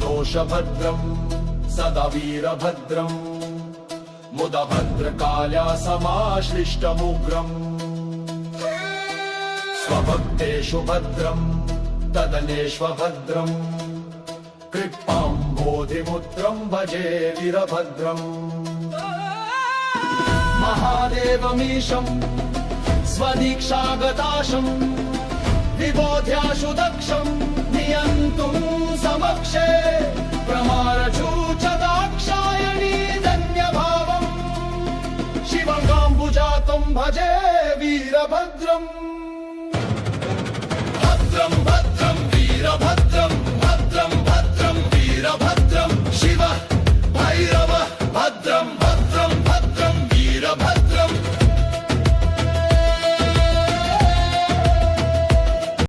दोषभद्रम् सदा वीरभद्रम् मुदा भद्रकाल्या समाश्लिष्टमुग्रम् स्वभक्तेषु भद्रम् तदनेष्वभद्रम् कृपाम्बोधिमुद्रम् भजे वीरभद्रम् महादेवमीशम् स्वदीक्षागताशम् विबोध्याशु दक्षम् नियन्तुम् समक्षे प्रमारचू